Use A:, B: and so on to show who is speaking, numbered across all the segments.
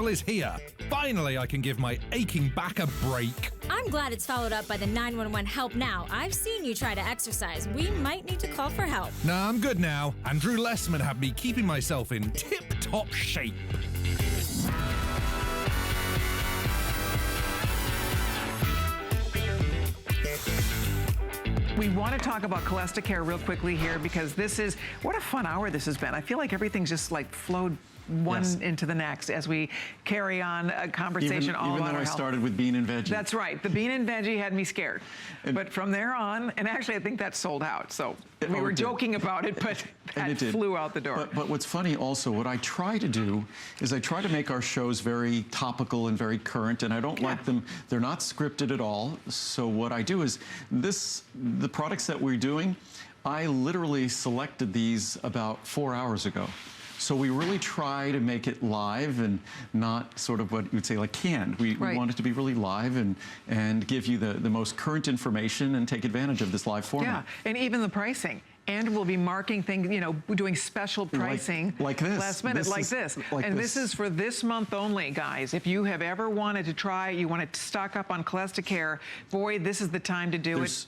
A: is here. Finally, I can give my aching back a break.
B: I'm glad it's followed up by the 911 Help Now. I've seen you try to exercise. We might need to call for help.
A: Nah, I'm good now. Andrew Lessman had me keeping myself in tip-top shape.
C: We want to talk about CholestaCare real quickly here because this is, what a fun hour this has been. I feel like everything's just like flowed one into the next as we carry on a conversation all about our health.
D: Even though I started with bean and veggie.
C: That's right. The bean and veggie had me scared. But from there on, and actually I think that sold out. So we were joking about it, but that flew out the door.
D: But what's funny also, what I try to do is I try to make our shows very topical and very current, and I don't like them, they're not scripted at all. So what I do is the products that we're doing, I literally selected these about 4 hours ago. So we really try to make it live and not sort of what you would say like canned. We want it to be really live and give you the most current information and take advantage of this live format.
C: Yeah, and even the pricing. And we'll be marking things, you know, doing special pricing
D: like this.
C: Last minute, this is for this month only, guys. If you have ever wanted to try, you want to stock up on CholestaCare, boy, this is the time to do it.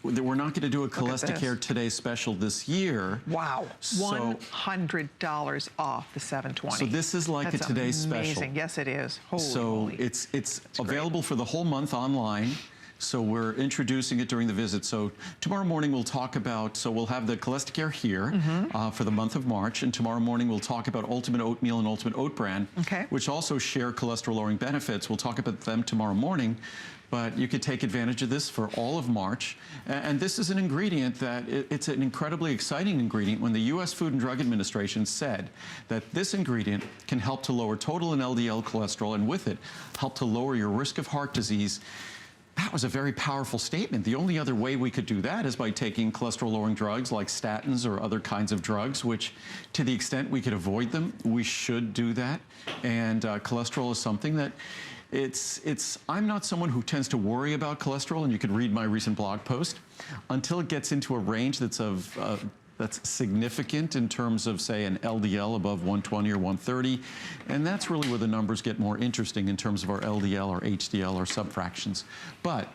D: We're not going to do a CholestaCare Today special this year.
C: Wow, $100 off the $720.
D: So this is like a Today special.
C: Amazing, yes it is. Holy moly.
D: It's available for the whole month online. So we're introducing it during the visit. So tomorrow morning we'll talk about, so we'll have the CholestaCare here for the month of March. And tomorrow morning we'll talk about Ultimate Oatmeal and Ultimate Oat Bran, which also share cholesterol-lowering benefits. We'll talk about them tomorrow morning. But you could take advantage of this for all of March. And this is an ingredient that, it's an incredibly exciting ingredient. When the U.S. Food and Drug Administration said that this ingredient can help to lower total and LDL cholesterol, and with it, help to lower your risk of heart disease, that was a very powerful statement. The only other way we could do that is by taking cholesterol-lowering drugs like statins or other kinds of drugs, which to the extent we could avoid them, we should do that. And cholesterol is something that I'm not someone who tends to worry about cholesterol, and you could read my recent blog post, until it gets into a range that's that's significant in terms of, say, an LDL above 120 or 130. And that's really where the numbers get more interesting in terms of our LDL or HDL or subfractions. But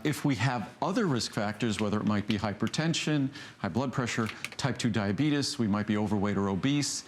D: if we have other risk factors, whether it might be hypertension, high blood pressure, type 2 diabetes, we might be overweight or obese,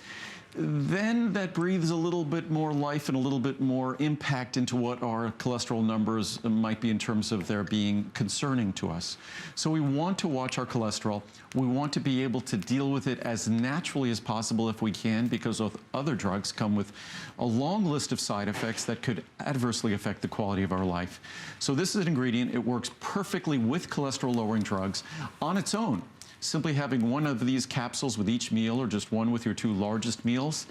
D: then that breathes a little bit more life and a little bit more impact into what our cholesterol numbers might be in terms of their being concerning to us. So we want to watch our cholesterol. We want to be able to deal with it as naturally as possible if we can, because other drugs come with a long list of side effects that could adversely affect the quality of our life. So this is an ingredient. It works perfectly with cholesterol-lowering drugs on its own. Simply having one of these capsules with each meal, or just one with your 2 largest meals,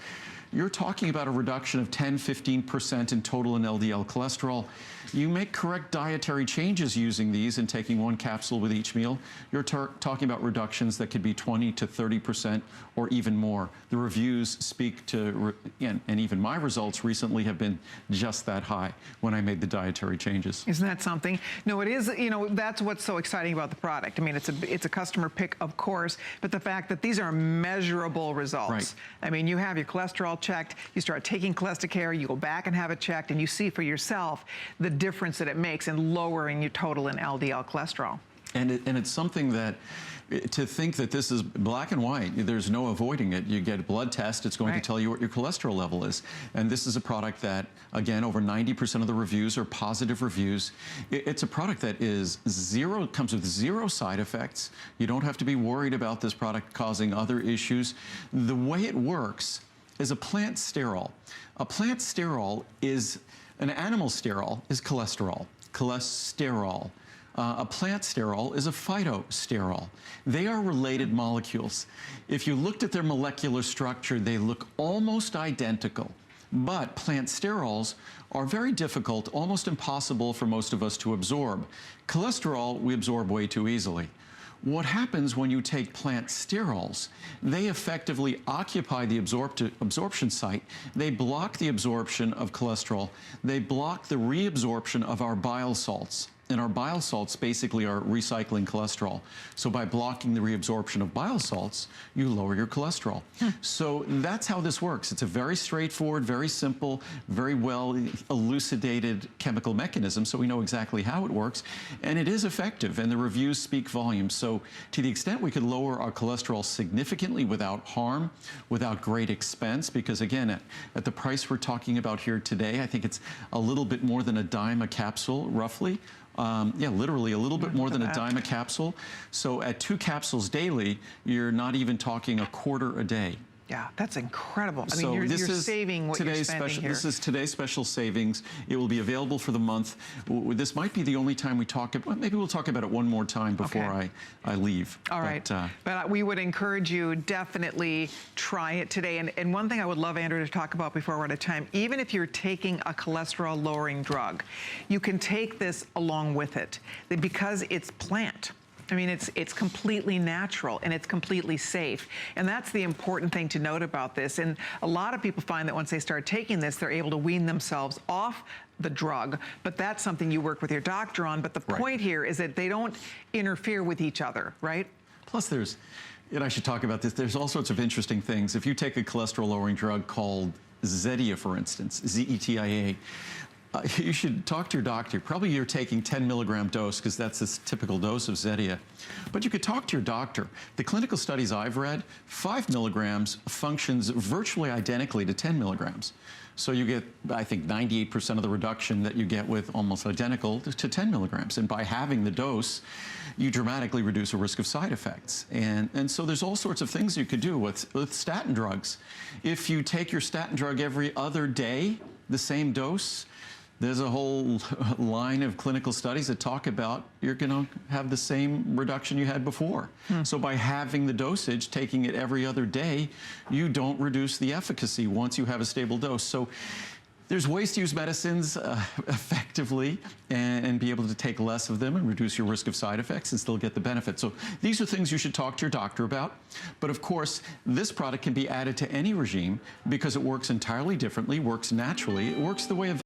D: you're talking about a reduction of 10–15% in total and LDL cholesterol. You make correct dietary changes using these and taking 1 capsule with each meal, you're talking about reductions that could be 20 to 30% or even more. The reviews speak to, and even my results recently have been just that high when I made the dietary changes.
C: Isn't that something? No, it is, you know, that's what's so exciting about the product. I mean, it's a customer pick, of course, but the fact that these are measurable results. Right. I mean, you have your cholesterol checked, you start taking CholestaCare, you go back and have it checked, and you see for yourself the difference that it makes in lowering your total and LDL cholesterol.
D: And it's something that, to think that this is black and white, there's no avoiding it. You get a blood test, it's going to tell you what your cholesterol level is. And this is a product that, again, over 90% of the reviews are positive reviews. It's a product that is comes with 0 side effects. You don't have to be worried about this product causing other issues. The way it works is a plant sterol. A plant sterol is, an animal sterol is cholesterol. Cholesterol. A plant sterol is a phytosterol. They are related molecules. If you looked at their molecular structure, they look almost identical. But plant sterols are very difficult, almost impossible for most of us to absorb. Cholesterol, we absorb way too easily. What happens when you take plant sterols, they effectively occupy the absorption site. They block the absorption of cholesterol. They block the reabsorption of our bile salts. And our bile salts basically are recycling cholesterol. So by blocking the reabsorption of bile salts, you lower your cholesterol. So that's how this works. It's a very straightforward, very simple, very well elucidated chemical mechanism, so we know exactly how it works. And it is effective, and the reviews speak volumes. So to the extent we could lower our cholesterol significantly without harm, without great expense, because again, at the price we're talking about here today, I think it's a little bit more than a dime a capsule, roughly. Yeah, literally a little bit more than a dime a capsule. So at 2 capsules daily, you're not even talking a quarter a day.
C: Yeah, that's incredible. I mean,
D: So
C: you're saving what you're spending here.
D: This is today's special savings. It will be available for the month. This might be the only time we talk about it. Maybe we'll talk about it one more time before I leave.
C: All right. But we would encourage you, definitely try it today. And one thing I would love, Andrew, to talk about before we're out of time, even if you're taking a cholesterol-lowering drug, you can take this along with it because it's plant. I mean, it's completely natural and it's completely safe. And that's the important thing to note about this. And a lot of people find that once they start taking this, they're able to wean themselves off the drug, but that's something you work with your doctor on. But the point here is that they don't interfere with each other, right?
D: Plus and I should talk about this, there's all sorts of interesting things. If you take a cholesterol-lowering drug called Zetia, for instance, Z-E-T-I-A, you should talk to your doctor. Probably you're taking 10 milligram dose because that's the typical dose of Zetia. But you could talk to your doctor. The clinical studies I've read, 5 milligrams functions virtually identically to 10 milligrams. So you get, I think, 98% of the reduction that you get with almost identical to 10 milligrams. And by having the dose, you dramatically reduce the risk of side effects. And so there's all sorts of things you could do with statin drugs. If you take your statin drug every other day, the same dose, there's a whole line of clinical studies that talk about you're going to have the same reduction you had before. So by having the dosage, taking it every other day, you don't reduce the efficacy once you have a stable dose. So there's ways to use medicines effectively and be able to take less of them and reduce your risk of side effects and still get the benefit. So these are things you should talk to your doctor about. But of course, this product can be added to any regime because it works entirely differently, works naturally, it works the way of